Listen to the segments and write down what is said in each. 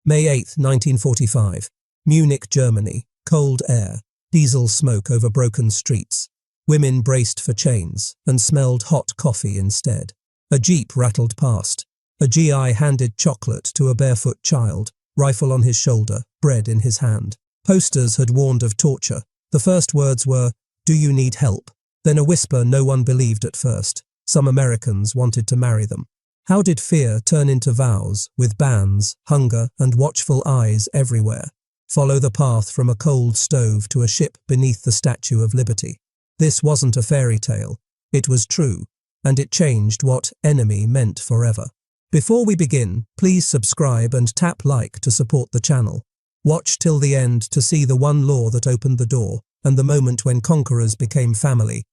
May 8, 1945. Munich, Germany. Cold air. Diesel smoke over broken streets. Women braced for chains and smelled hot coffee instead. A jeep rattled past. A GI handed chocolate to a barefoot child, rifle on his shoulder, bread in his hand. Posters had warned of torture. The first words were, "Do you need help?" Then a whisper no one believed at first. Some Americans wanted to marry them. How did fear turn into vows, with bans, hunger, and watchful eyes everywhere? Follow the path from a cold stove to a ship beneath the Statue of Liberty. This wasn't a fairy tale. It was true, and it changed what enemy meant forever. Before we begin, please subscribe and tap like to support the channel. Watch till the end to see the one law that opened the door, and the moment when conquerors became family.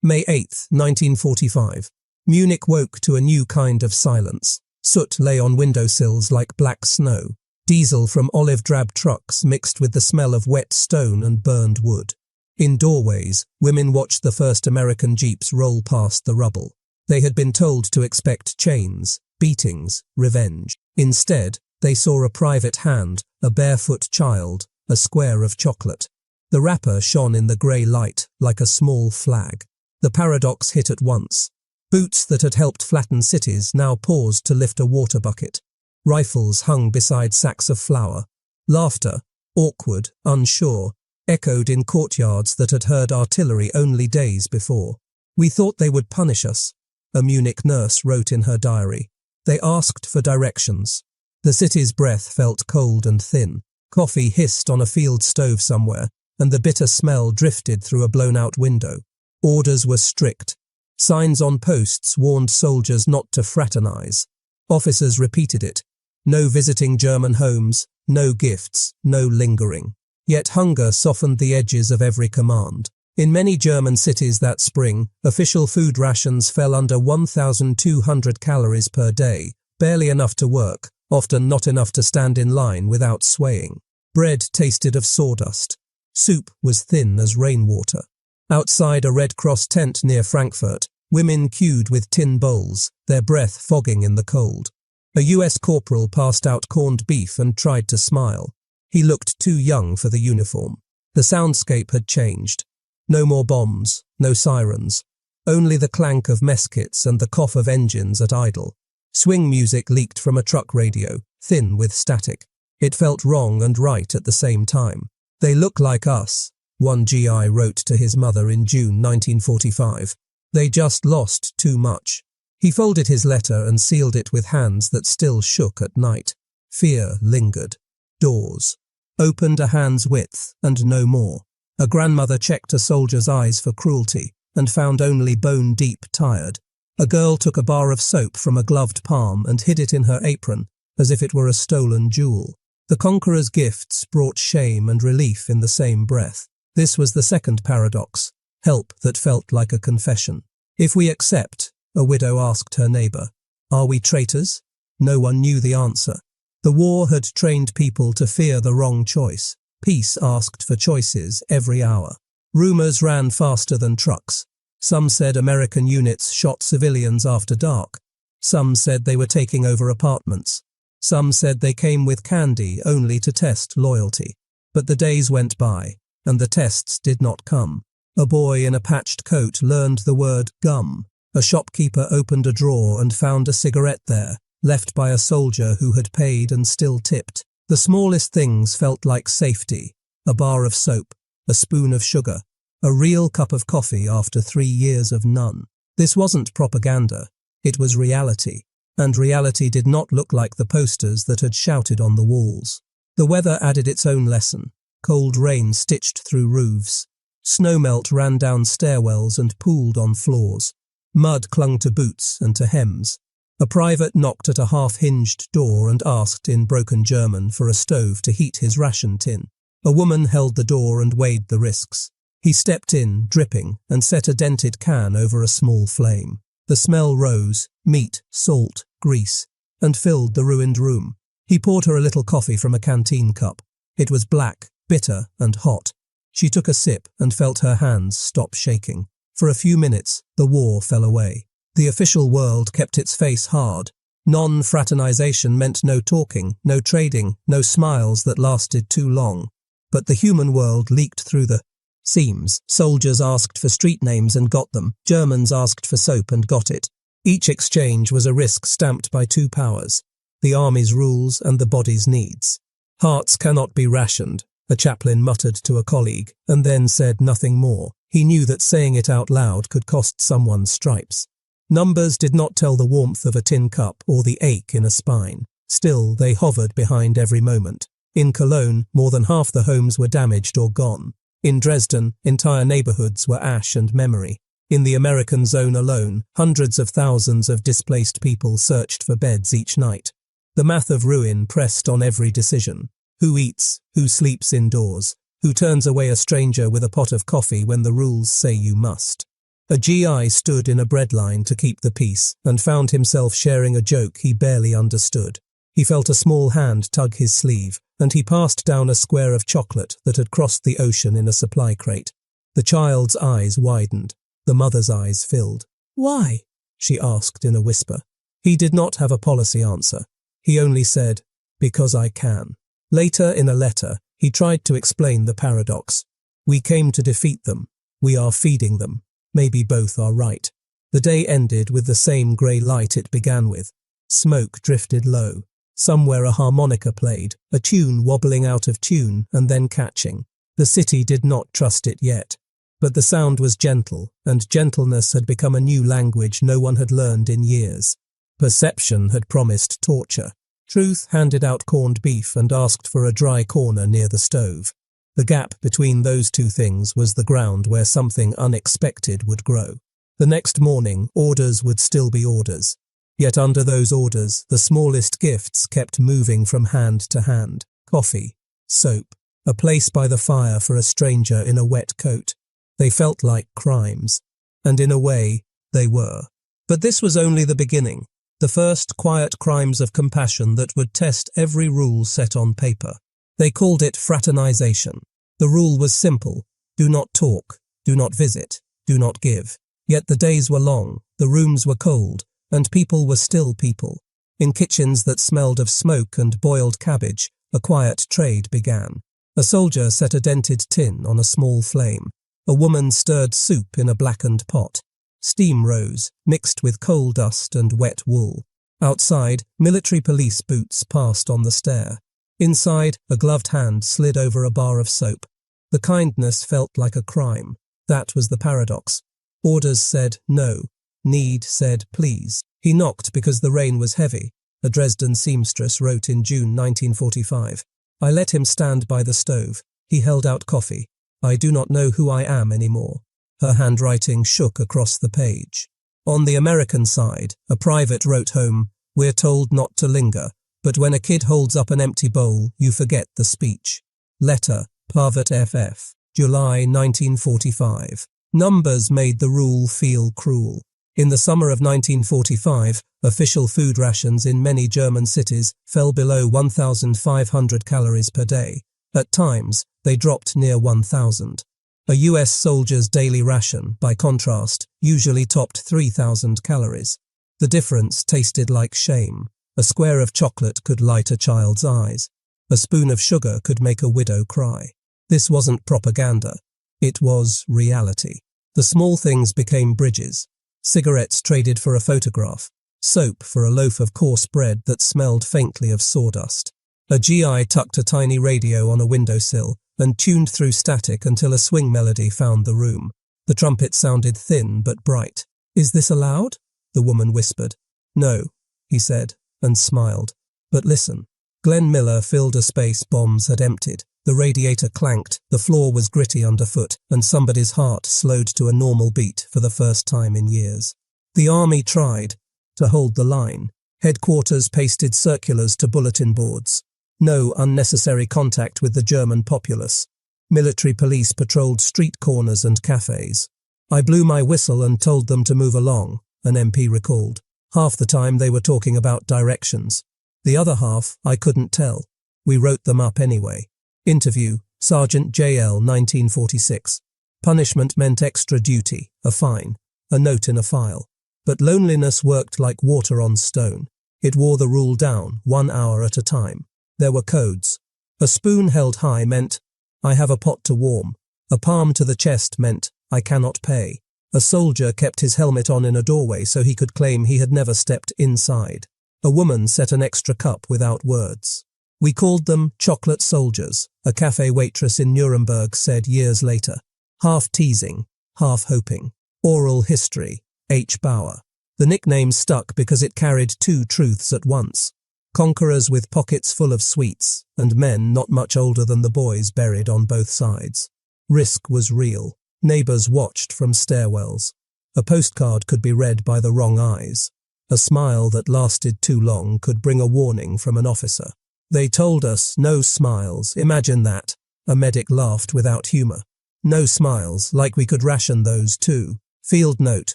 May 8, 1945. Munich woke to a new kind of silence. Soot lay on windowsills like black snow. Diesel from olive-drab trucks mixed with the smell of wet stone and burned wood. In doorways, women watched the first American jeeps roll past the rubble. They had been told to expect chains, beatings, revenge. Instead, they saw a private hand, a barefoot child, a square of chocolate. The wrapper shone in the grey light like a small flag. The paradox hit at once. Boots that had helped flatten cities now paused to lift a water bucket. Rifles hung beside sacks of flour. Laughter, awkward, unsure, echoed in courtyards that had heard artillery only days before. "We thought they would punish us," a Munich nurse wrote in her diary. They asked for directions. The city's breath felt cold and thin. Coffee hissed on a field stove somewhere, and the bitter smell drifted through a blown-out window. Orders were strict. Signs on posts warned soldiers not to fraternize. Officers repeated it. No visiting German homes, no gifts, no lingering. Yet hunger softened the edges of every command. In many German cities that spring, official food rations fell under 1,200 calories per day, barely enough to work, often not enough to stand in line without swaying. Bread tasted of sawdust. Soup was thin as rainwater. Outside a Red Cross tent near Frankfurt, women queued with tin bowls, their breath fogging in the cold. A US corporal passed out corned beef and tried to smile. He looked too young for the uniform. The soundscape had changed. No more bombs, no sirens. Only the clank of mess kits and the cough of engines at idle. Swing music leaked from a truck radio, thin with static. It felt wrong and right at the same time. "They look like us," one GI wrote to his mother in June 1945. "They just lost too much." He folded his letter and sealed it with hands that still shook at night. Fear lingered. Doors. Opened a hand's width, and no more. A grandmother checked a soldier's eyes for cruelty, and found only bone-deep tired. A girl took a bar of soap from a gloved palm and hid it in her apron, as if it were a stolen jewel. The conqueror's gifts brought shame and relief in the same breath. This was the second paradox, help that felt like a confession. "If we accept," a widow asked her neighbour, "are we traitors?" No one knew the answer. The war had trained people to fear the wrong choice. Peace asked for choices every hour. Rumours ran faster than trucks. Some said American units shot civilians after dark. Some said they were taking over apartments. Some said they came with candy only to test loyalty. But the days went by, and the tests did not come. A boy in a patched coat learned the word gum. A shopkeeper opened a drawer and found a cigarette there, left by a soldier who had paid and still tipped. The smallest things felt like safety. A bar of soap, a spoon of sugar, a real cup of coffee after 3 years of none. This wasn't propaganda. It was reality. And reality did not look like the posters that had shouted on the walls. The weather added its own lesson. Cold rain stitched through roofs. Snowmelt ran down stairwells and pooled on floors. Mud clung to boots and to hems. A private knocked at a half-hinged door and asked in broken German for a stove to heat his ration tin. A woman held the door and weighed the risks. He stepped in, dripping, and set a dented can over a small flame. The smell rose, meat, salt, grease, and filled the ruined room. He poured her a little coffee from a canteen cup. It was black, bitter, and hot. She took a sip and felt her hands stop shaking. For a few minutes, the war fell away. The official world kept its face hard. Non-fraternization meant no talking, no trading, no smiles that lasted too long. But the human world leaked through the seams. Soldiers asked for street names and got them. Germans asked for soap and got it. Each exchange was a risk stamped by two powers, the army's rules and the body's needs. Hearts cannot be rationed, a chaplain muttered to a colleague, and then said nothing more. He knew that saying it out loud could cost someone stripes. Numbers did not tell the warmth of a tin cup or the ache in a spine. Still, they hovered behind every moment. In Cologne, more than half the homes were damaged or gone. In Dresden, entire neighborhoods were ash and memory. In the American zone alone, hundreds of thousands of displaced people searched for beds each night. The math of ruin pressed on every decision. Who eats? Who sleeps indoors? Who turns away a stranger with a pot of coffee when the rules say you must? A GI stood in a breadline to keep the peace and found himself sharing a joke he barely understood. He felt a small hand tug his sleeve, and he passed down a square of chocolate that had crossed the ocean in a supply crate. The child's eyes widened. The mother's eyes filled. "Why?" she asked in a whisper. He did not have a policy answer. He only said, "Because I can." Later, in a letter, he tried to explain the paradox. We came to defeat them. We are feeding them. Maybe both are right. The day ended with the same grey light it began with. Smoke drifted low. Somewhere a harmonica played, a tune wobbling out of tune and then catching. The city did not trust it yet. But the sound was gentle, and gentleness had become a new language no one had learned in years. Perception had promised torture. Truth handed out corned beef and asked for a dry corner near the stove. The gap between those two things was the ground where something unexpected would grow. The next morning, orders would still be orders. Yet under those orders, the smallest gifts kept moving from hand to hand. Coffee, soap, a place by the fire for a stranger in a wet coat. They felt like crimes. And in a way, they were. But this was only the beginning. The first quiet crimes of compassion that would test every rule set on paper. They called it fraternization. The rule was simple. Do not talk, do not visit, do not give. Yet the days were long, the rooms were cold, and people were still people. In kitchens that smelled of smoke and boiled cabbage, a quiet trade began. A soldier set a dented tin on a small flame. A woman stirred soup in a blackened pot. Steam rose, mixed with coal dust and wet wool. Outside, military police boots passed on the stair. Inside, a gloved hand slid over a bar of soap. The kindness felt like a crime. That was the paradox. Orders said no. Need said please. He knocked because the rain was heavy. A Dresden seamstress wrote in June 1945. I let him stand by the stove. He held out coffee. I do not know who I am anymore. Her handwriting shook across the page. On the American side, a private wrote home, we're told not to linger, but when a kid holds up an empty bowl, you forget the speech. Letter, Private FF, July 1945. Numbers made the rule feel cruel. In the summer of 1945, official food rations in many German cities fell below 1,500 calories per day. At times, they dropped near 1,000. A US soldier's daily ration, by contrast, usually topped 3,000 calories. The difference tasted like shame. A square of chocolate could light a child's eyes. A spoon of sugar could make a widow cry. This wasn't propaganda. It was reality. The small things became bridges. Cigarettes traded for a photograph. Soap for a loaf of coarse bread that smelled faintly of sawdust. A GI tucked a tiny radio on a windowsill and tuned through static until a swing melody found the room. The trumpet sounded thin but bright. Is this allowed? The woman whispered. No, he said, and smiled. But listen. Glenn Miller filled a space bombs had emptied. The radiator clanked, the floor was gritty underfoot, and somebody's heart slowed to a normal beat for the first time in years. The army tried to hold the line. Headquarters pasted circulars to bulletin boards. No unnecessary contact with the German populace. Military police patrolled street corners and cafes. I blew my whistle and told them to move along, an MP recalled. Half the time they were talking about directions. The other half I couldn't tell. We wrote them up anyway. Interview, Sergeant J.L. 1946. Punishment meant extra duty, a fine, a note in a file. But loneliness worked like water on stone. It wore the rule down, 1 hour at a time. There were codes. A spoon held high meant, I have a pot to warm. A palm to the chest meant, I cannot pay. A soldier kept his helmet on in a doorway so he could claim he had never stepped inside. A woman set an extra cup without words. We called them chocolate soldiers, a cafe waitress in Nuremberg said years later. Half teasing, half hoping. Oral history, H. Bauer. The nickname stuck because it carried two truths at once. Conquerors with pockets full of sweets, and men not much older than the boys buried on both sides. Risk was real. Neighbours watched from stairwells. A postcard could be read by the wrong eyes. A smile that lasted too long could bring a warning from an officer. They told us, no smiles, imagine that. A medic laughed without humour. No smiles, like we could ration those too. Field note,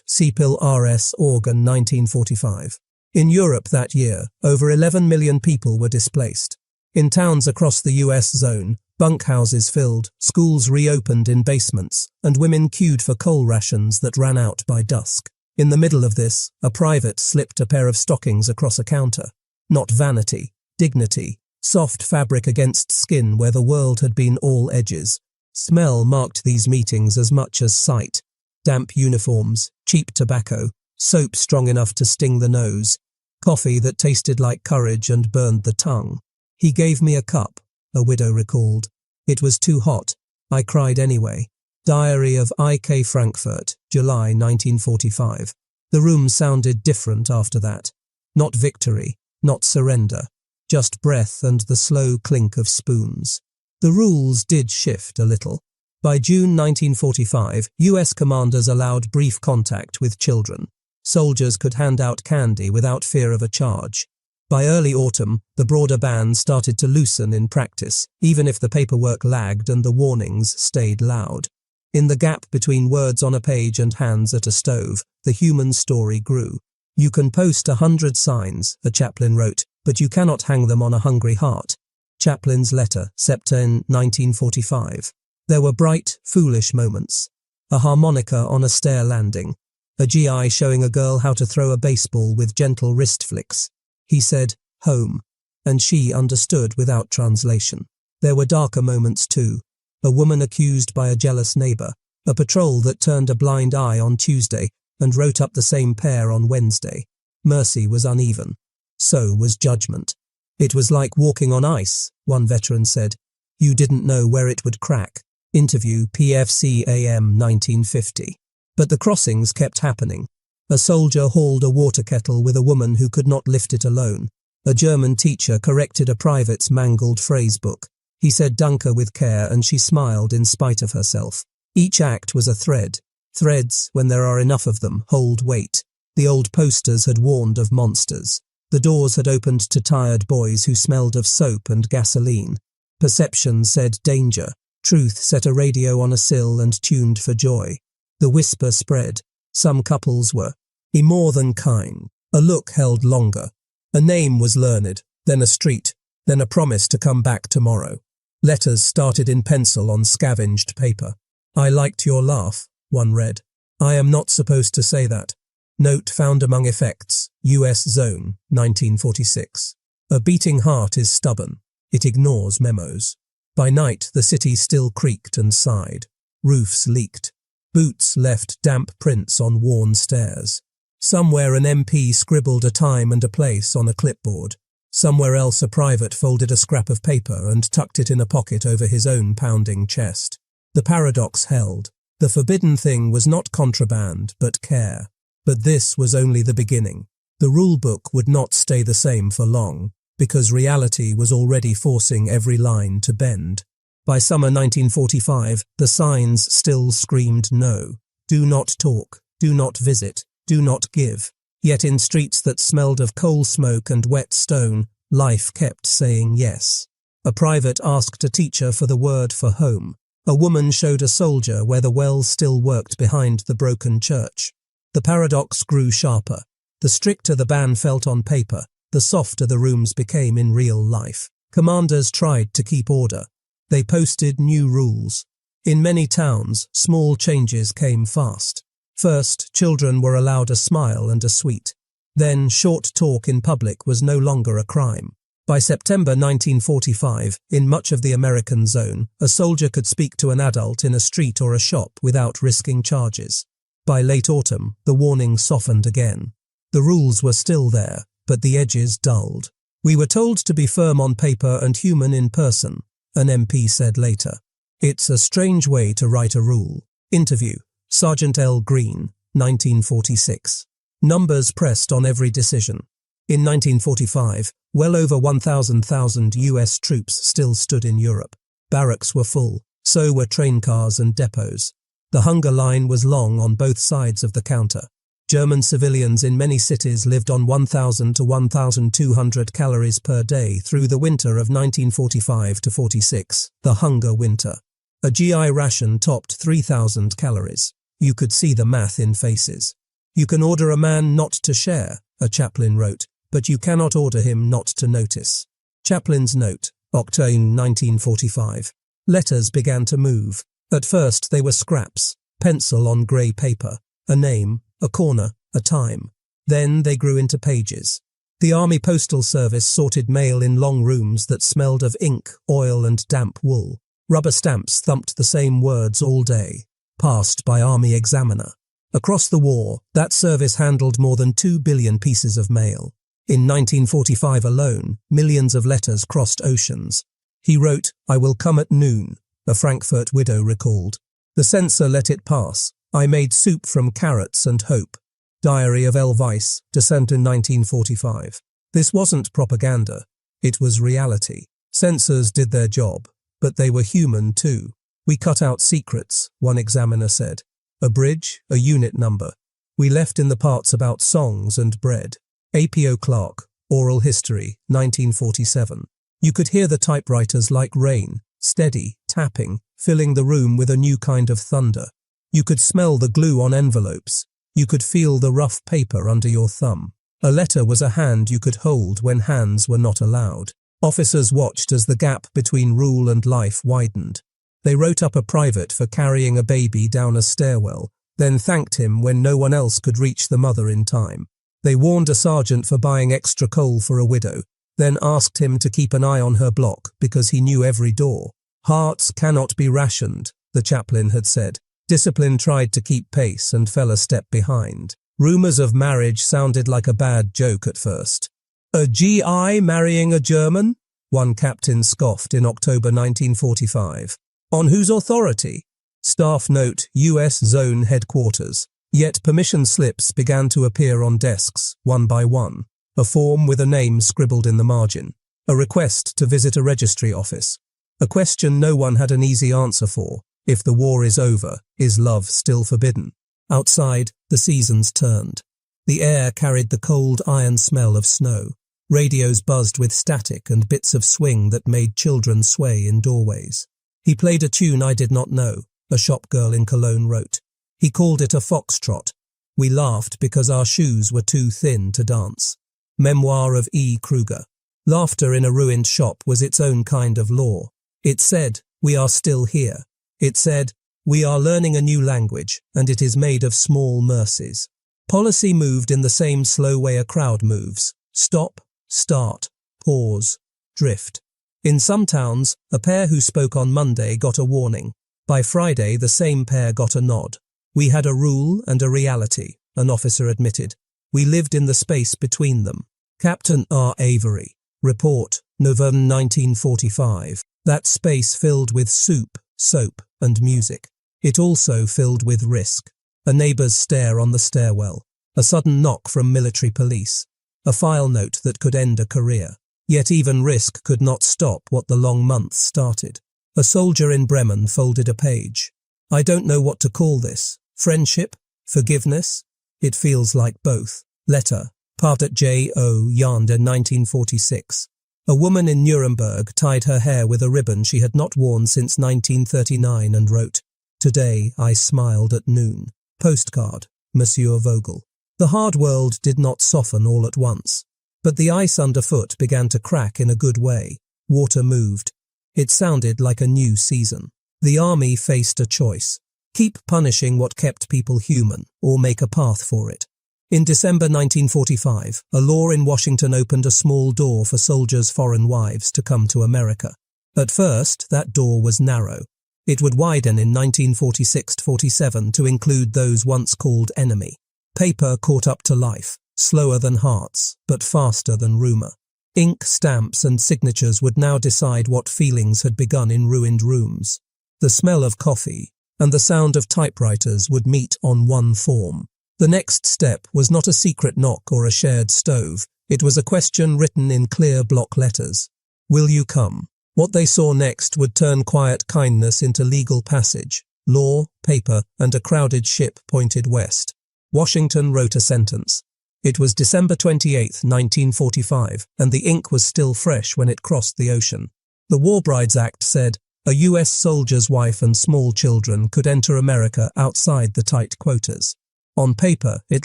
Seapil RS Organ 1945. In Europe that year, over 11 million people were displaced. In towns across the US zone, bunkhouses filled, schools reopened in basements, and women queued for coal rations that ran out by dusk. In the middle of this, a private slipped a pair of stockings across a counter. Not vanity, dignity, soft fabric against skin where the world had been all edges. Smell marked these meetings as much as sight. Damp uniforms, cheap tobacco, soap strong enough to sting the nose, coffee that tasted like courage and burned the tongue. He gave me a cup, a widow recalled. It was too hot. I cried anyway. Diary of I.K. Frankfurt, July 1945. The room sounded different after that. Not victory, not surrender, just breath and the slow clink of spoons. The rules did shift a little. By June 1945, US commanders allowed brief contact with children. Soldiers could hand out candy without fear of a charge. By early autumn, the broader ban started to loosen in practice, even if the paperwork lagged and the warnings stayed loud. In the gap between words on a page and hands at a stove, the human story grew. You can post 100 signs, a chaplain wrote, but you cannot hang them on a hungry heart. Chaplin's letter, September 1945. There were bright, foolish moments. A harmonica on a stair landing. A GI showing a girl how to throw a baseball with gentle wrist flicks. He said, home, and she understood without translation. There were darker moments too. A woman accused by a jealous neighbour, a patrol that turned a blind eye on Tuesday and wrote up the same pair on Wednesday. Mercy was uneven. So was judgment. It was like walking on ice, one veteran said. You didn't know where it would crack. Interview PFC AM 1950. But the crossings kept happening. A soldier hauled a water kettle with a woman who could not lift it alone. A German teacher corrected a private's mangled phrase book. He said Danke with care and she smiled in spite of herself. Each act was a thread. Threads, when there are enough of them, hold weight. The old posters had warned of monsters. The doors had opened to tired boys who smelled of soap and gasoline. Perception said danger. Truth set a radio on a sill and tuned for joy. The whisper spread. Some couples were more than kind. A look held longer. A name was learned, then a street, then a promise to come back tomorrow. Letters started in pencil on scavenged paper. I liked your laugh, one read. I am not supposed to say that. Note found among effects, US Zone, 1946. A beating heart is stubborn. It ignores memos. By night, the city still creaked and sighed. Roofs leaked. Boots left damp prints on worn stairs. Somewhere an MP scribbled a time and a place on a clipboard. Somewhere else a private folded a scrap of paper and tucked it in a pocket over his own pounding chest. The paradox held. The forbidden thing was not contraband, but care. But this was only the beginning. The rule book would not stay the same for long, because reality was already forcing every line to bend. By summer 1945, the signs still screamed no. Do not talk, do not visit, do not give. Yet in streets that smelled of coal smoke and wet stone, life kept saying yes. A private asked a teacher for the word for home. A woman showed a soldier where the well still worked behind the broken church. The paradox grew sharper. The stricter the ban felt on paper, the softer the rooms became in real life. Commanders tried to keep order. They posted new rules. In many towns, small changes came fast. First, children were allowed a smile and a sweet. Then short talk in public was no longer a crime. By September 1945, in much of the American zone, a soldier could speak to an adult in a street or a shop without risking charges. By late autumn, the warning softened again. The rules were still there, but the edges dulled. "We were told to be firm on paper and human in person," an MP said later. "It's a strange way to write a rule." Interview, Sergeant L. Green, 1946. Numbers pressed on every decision. In 1945, well over 1,000 US troops still stood in Europe. Barracks were full, so were train cars and depots. The hunger line was long on both sides of the counter. German civilians in many cities lived on 1,000 to 1,200 calories per day through the winter of 1945 to 46, the hunger winter. A GI ration topped 3,000 calories. You could see the math in faces. "You can order a man not to share," a chaplain wrote, "but you cannot order him not to notice." Chaplin's note, October 1945. Letters began to move. At first they were scraps, pencil on grey paper, a name, a corner, a time. Then they grew into pages. The Army Postal Service sorted mail in long rooms that smelled of ink, oil and damp wool. Rubber stamps thumped the same words all day. Passed by Army Examiner. Across the war, that service handled more than 2 billion pieces of mail. In 1945 alone, millions of letters crossed oceans. He wrote, "I will come at noon," a Frankfurt widow recalled. "The censor let it pass. I made soup from carrots and hope." Diary of L. Weiss, December 1945. This wasn't propaganda. It was reality. Censors did their job, but they were human too. "We cut out secrets," one examiner said. "A bridge, a unit number. We left in the parts about songs and bread." A.P.O. Clark, Oral History, 1947. You could hear the typewriters like rain, steady, tapping, filling the room with a new kind of thunder. You could smell the glue on envelopes. You could feel the rough paper under your thumb. A letter was a hand you could hold when hands were not allowed. Officers watched as the gap between rule and life widened. They wrote up a private for carrying a baby down a stairwell, then thanked him when no one else could reach the mother in time. They warned a sergeant for buying extra coal for a widow, then asked him to keep an eye on her block because he knew every door. "Hearts cannot be rationed," the chaplain had said. Discipline tried to keep pace and fell a step behind. Rumours of marriage sounded like a bad joke at first. "A GI marrying a German?" one captain scoffed in October 1945. "On whose authority?" Staff note, US Zone Headquarters. Yet permission slips began to appear on desks, one by one. A form with a name scribbled in the margin. A request to visit a registry office. A question no one had an easy answer for. If the war is over, is love still forbidden? Outside, the seasons turned. The air carried the cold iron smell of snow. Radios buzzed with static and bits of swing that made children sway in doorways. "He played a tune I did not know," a shop girl in Cologne wrote. "He called it a foxtrot. We laughed because our shoes were too thin to dance." Memoir of E. Kruger. Laughter in a ruined shop was its own kind of law. It said, "We are still here." It said, "We are learning a new language, and it is made of small mercies." Policy moved in the same slow way a crowd moves. Stop, start, pause, drift. In some towns, a pair who spoke on Monday got a warning. By Friday, the same pair got a nod. "We had a rule and a reality," an officer admitted. "We lived in the space between them." Captain R. Avery. Report, November 1945. That space filled with soup, soap, and music. It also filled with risk. A neighbour's stare on the stairwell. A sudden knock from military police. A file note that could end a career. Yet even risk could not stop what the long months started. A soldier in Bremen folded a page. "I don't know what to call this. Friendship? Forgiveness? It feels like both." Letter, Padet J.O. Yanda 1946. A woman in Nuremberg tied her hair with a ribbon she had not worn since 1939 and wrote, "Today I smiled at noon." Postcard, Monsieur Vogel. The hard world did not soften all at once, but the ice underfoot began to crack in a good way. Water moved. It sounded like a new season. The army faced a choice. Keep punishing what kept people human, or make a path for it. In December 1945, a law in Washington opened a small door for soldiers' foreign wives to come to America. At first, that door was narrow. It would widen in 1946-47 to include those once called enemy. Paper caught up to life, slower than hearts, but faster than rumour. Ink, stamps and signatures would now decide what feelings had begun in ruined rooms. The smell of coffee and the sound of typewriters would meet on one form. The next step was not a secret knock or a shared stove. It was a question written in clear block letters. Will you come? What they saw next would turn quiet kindness into legal passage. Law, paper, and a crowded ship pointed west. Washington wrote a sentence. It was December 28, 1945, and the ink was still fresh when it crossed the ocean. The War Brides Act said, a U.S. soldier's wife and small children could enter America outside the tight quotas. On paper, it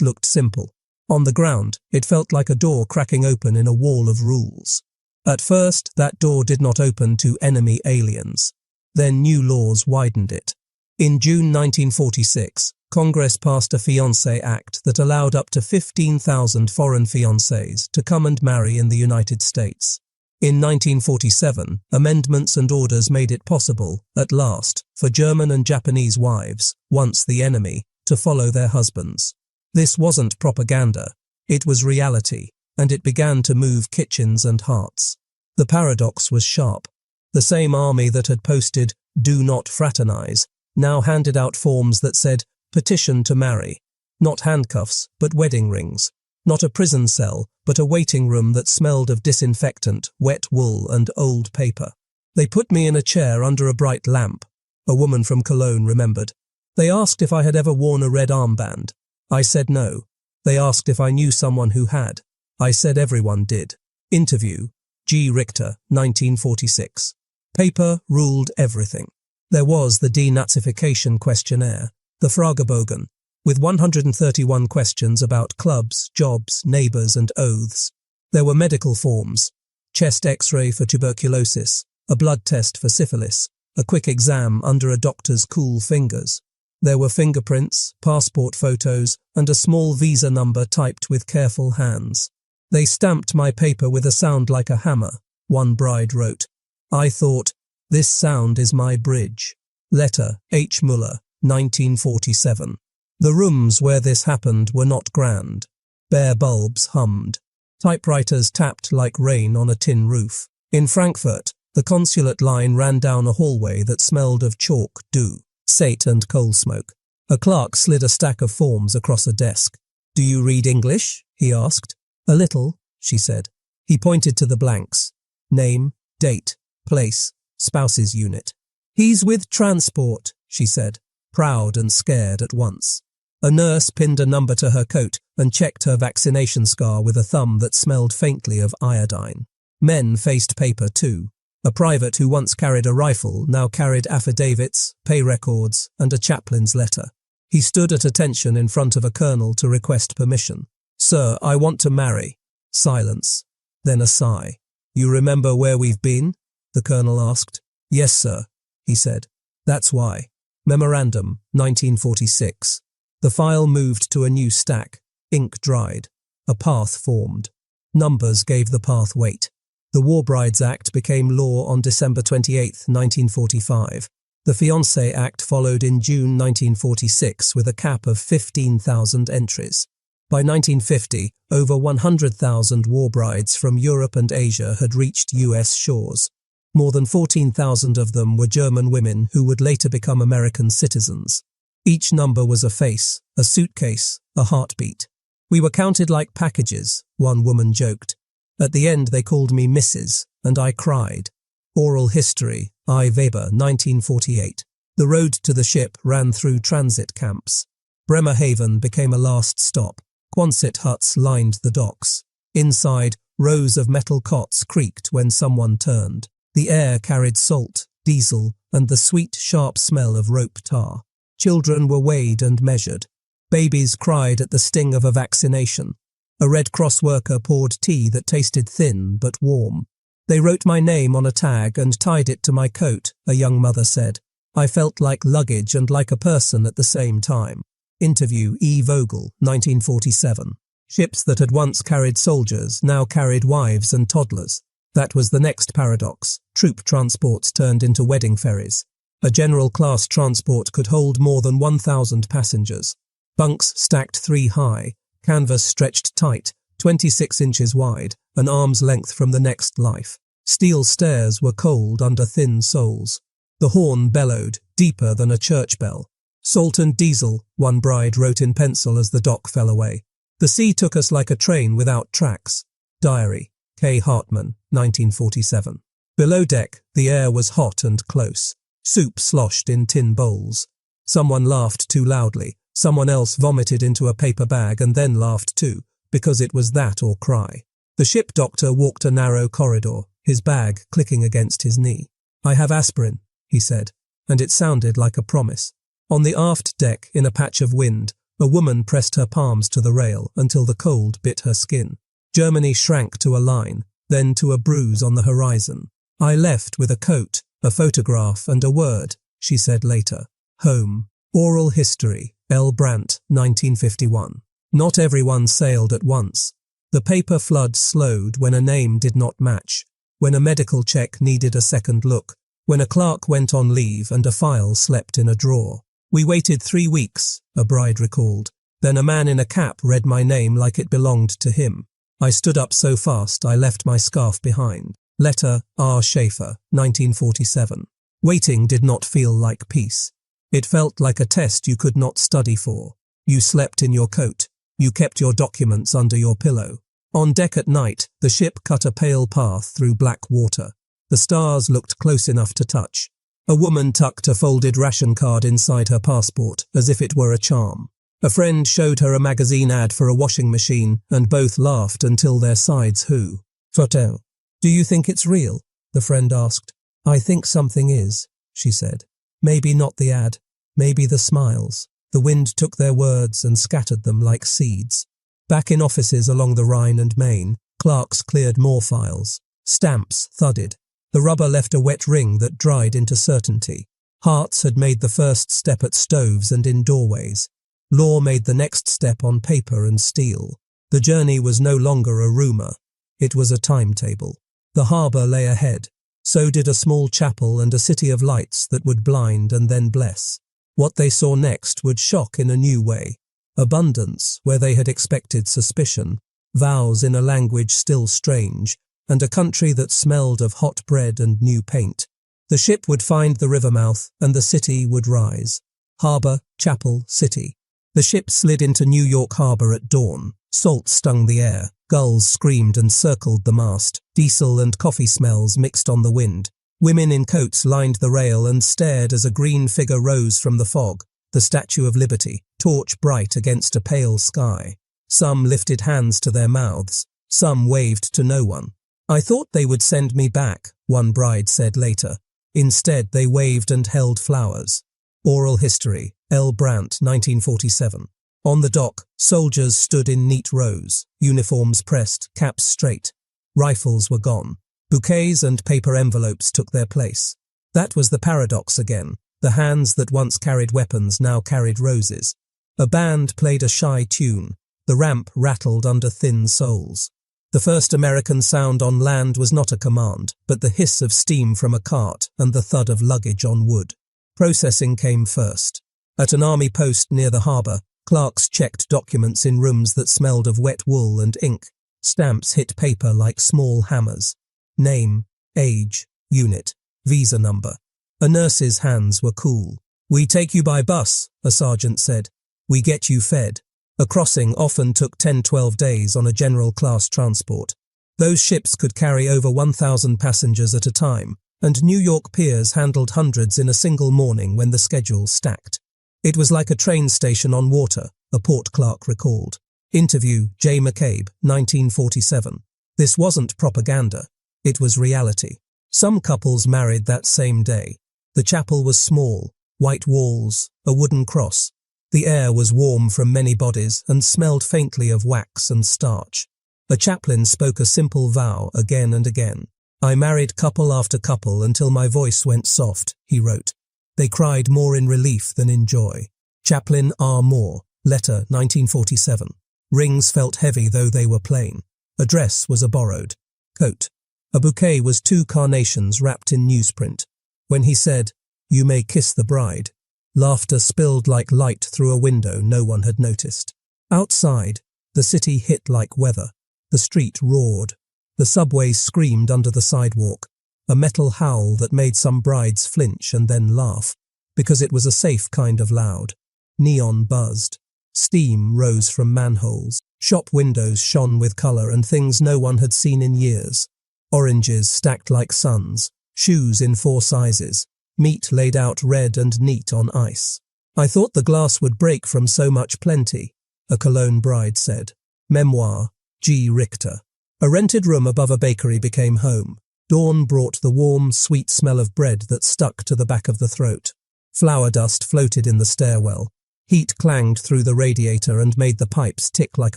looked simple. On the ground, it felt like a door cracking open in a wall of rules. At first, that door did not open to enemy aliens. Then new laws widened it. In June 1946, Congress passed a Fiancé Act that allowed up to 15,000 foreign fiancés to come and marry in the United States. In 1947, amendments and orders made it possible, at last, for German and Japanese wives, once the enemy, to follow their husbands. This wasn't propaganda, it was reality, and it began to move kitchens and hearts. The paradox was sharp. The same army that had posted, "Do not fraternize," now handed out forms that said, "Petition to marry." Not handcuffs, but wedding rings. Not a prison cell, but a waiting room that smelled of disinfectant, wet wool and old paper. They put me in a chair under a bright lamp. A woman from Cologne remembered. They asked if I had ever worn a red armband. I said no. They asked if I knew someone who had. I said everyone did. Interview. G. Richter, 1946. Paper ruled everything. There was the denazification questionnaire, the Fragebogen, with 131 questions about clubs, jobs, neighbours and oaths. There were medical forms, chest x-ray for tuberculosis, a blood test for syphilis, a quick exam under a doctor's cool fingers. There were fingerprints, passport photos, and a small visa number typed with careful hands. They stamped my paper with a sound like a hammer, one bride wrote. I thought, this sound is my bridge. Letter, H. Muller, 1947. The rooms where this happened were not grand. Bare bulbs hummed. Typewriters tapped like rain on a tin roof. In Frankfurt, the consulate line ran down a hallway that smelled of chalk, dew, sate and coal smoke. A clerk slid a stack of forms across a desk. Do you read English? He asked. A little, she said. He pointed to the blanks. Name, date, place, spouse's unit. He's with transport, she said, proud and scared at once. A nurse pinned a number to her coat and checked her vaccination scar with a thumb that smelled faintly of iodine. Men faced paper too. A private who once carried a rifle now carried affidavits, pay records, and a chaplain's letter. He stood at attention in front of a colonel to request permission. Sir, I want to marry. Silence. Then a sigh. You remember where we've been? The colonel asked. Yes, sir, he said. That's why. Memorandum, 1946. The file moved to a new stack. Ink dried. A path formed. Numbers gave the path weight. The War Brides Act became law on December 28, 1945. The Fiancé Act followed in June 1946 with a cap of 15,000 entries. By 1950, over 100,000 war brides from Europe and Asia had reached US shores. More than 14,000 of them were German women who would later become American citizens. Each number was a face, a suitcase, a heartbeat. We were counted like packages, one woman joked. At the end they called me Mrs., and I cried. Oral History, I. Weber, 1948. The road to the ship ran through transit camps. Bremerhaven became a last stop. Quonset huts lined the docks. Inside, rows of metal cots creaked when someone turned. The air carried salt, diesel, and the sweet, sharp smell of rope tar. Children were weighed and measured. Babies cried at the sting of a vaccination. A Red Cross worker poured tea that tasted thin but warm. They wrote my name on a tag and tied it to my coat, a young mother said. I felt like luggage and like a person at the same time. Interview E. Vogel, 1947. Ships that had once carried soldiers now carried wives and toddlers. That was the next paradox. Troop transports turned into wedding ferries. A general class transport could hold more than 1,000 passengers. Bunks stacked 3 high, canvas stretched tight, 26 inches wide, an arm's length from the next life. Steel stairs were cold under thin soles. The horn bellowed, deeper than a church bell. Salt and diesel, one bride wrote in pencil as the dock fell away. The sea took us like a train without tracks. Diary, K. Hartman, 1947. Below deck, the air was hot and close. Soup sloshed in tin bowls. Someone laughed too loudly. Someone else vomited into a paper bag and then laughed too, because it was that or cry. The ship doctor walked a narrow corridor, his bag clicking against his knee. "I have aspirin," he said, and it sounded like a promise. On the aft deck, in a patch of wind, a woman pressed her palms to the rail until the cold bit her skin. Germany shrank to a line, then to a bruise on the horizon. "I left with a coat, a photograph and a word," she said later. Home. Oral History, L. Brandt, 1951. Not everyone sailed at once. The paper flood slowed when a name did not match, when a medical check needed a second look, when a clerk went on leave and a file slept in a drawer. "We waited 3 weeks, a bride recalled. Then a man in a cap read my name like it belonged to him. I stood up so fast I left my scarf behind." Letter, R. Schaefer, 1947. Waiting did not feel like peace. It felt like a test you could not study for. You slept in your coat. You kept your documents under your pillow. On deck at night, the ship cut a pale path through black water. The stars looked close enough to touch. A woman tucked a folded ration card inside her passport, as if it were a charm. A friend showed her a magazine ad for a washing machine, and both laughed until their sides hoo. Photo. "Do you think it's real?" the friend asked. "I think something is," she said. "Maybe not the ad. Maybe the smiles." The wind took their words and scattered them like seeds. Back in offices along the Rhine and Main, clerks cleared more files. Stamps thudded. The rubber left a wet ring that dried into certainty. Hearts had made the first step at stoves and in doorways. Law made the next step on paper and steel. The journey was no longer a rumour. It was a timetable. The harbour lay ahead. So did a small chapel and a city of lights that would blind and then bless. What they saw next would shock in a new way. Abundance, where they had expected suspicion. Vows in a language still strange. And a country that smelled of hot bread and new paint. The ship would find the river mouth, and the city would rise. Harbour, chapel, city. The ship slid into New York Harbour at dawn. Salt stung the air. Gulls screamed and circled the mast. Diesel and coffee smells mixed on the wind. Women in coats lined the rail and stared as a green figure rose from the fog, the Statue of Liberty, torch bright against a pale sky. Some lifted hands to their mouths. Some waved to no one. "I thought they would send me back," one bride said later. Instead, they waved and held flowers. Oral History, L. Brandt, 1947. On the dock, soldiers stood in neat rows, uniforms pressed, caps straight. Rifles were gone. Bouquets and paper envelopes took their place. That was the paradox again. The hands that once carried weapons now carried roses. A band played a shy tune. The ramp rattled under thin soles. The first American sound on land was not a command, but the hiss of steam from a cart and the thud of luggage on wood. Processing came first. At an army post near the harbour, clerks checked documents in rooms that smelled of wet wool and ink. Stamps hit paper like small hammers. Name, age, unit, visa number. A nurse's hands were cool. "We take you by bus," a sergeant said. "We get you fed." A crossing often took 10-12 days on a general class transport. Those ships could carry over 1,000 passengers at a time, and New York piers handled hundreds in a single morning when the schedule stacked. It was like a train station on water, a port clerk recalled. Interview, J. McCabe, 1947. This wasn't propaganda. It was reality. Some couples married that same day. The chapel was small, white walls, a wooden cross. The air was warm from many bodies and smelled faintly of wax and starch. A chaplain spoke a simple vow again and again. "I married couple after couple until my voice went soft," he wrote. They cried more in relief than in joy. Chaplain R. Moore, Letter, 1947. Rings felt heavy though they were plain. A dress was a borrowed coat. A bouquet was 2 carnations wrapped in newsprint. When he said, "You may kiss the bride," laughter spilled like light through a window no one had noticed. Outside, the city hit like weather. The street roared. The subway screamed under the sidewalk, a metal howl that made some brides flinch and then laugh, because it was a safe kind of loud. Neon buzzed. Steam rose from manholes. Shop windows shone with colour and things no one had seen in years. Oranges stacked like suns, shoes in 4 sizes, meat laid out red and neat on ice. "I thought the glass would break from so much plenty," a Cologne bride said. Memoir, G. Richter. A rented room above a bakery became home. Dawn brought the warm, sweet smell of bread that stuck to the back of the throat. Flour dust floated in the stairwell. Heat clanged through the radiator and made the pipes tick like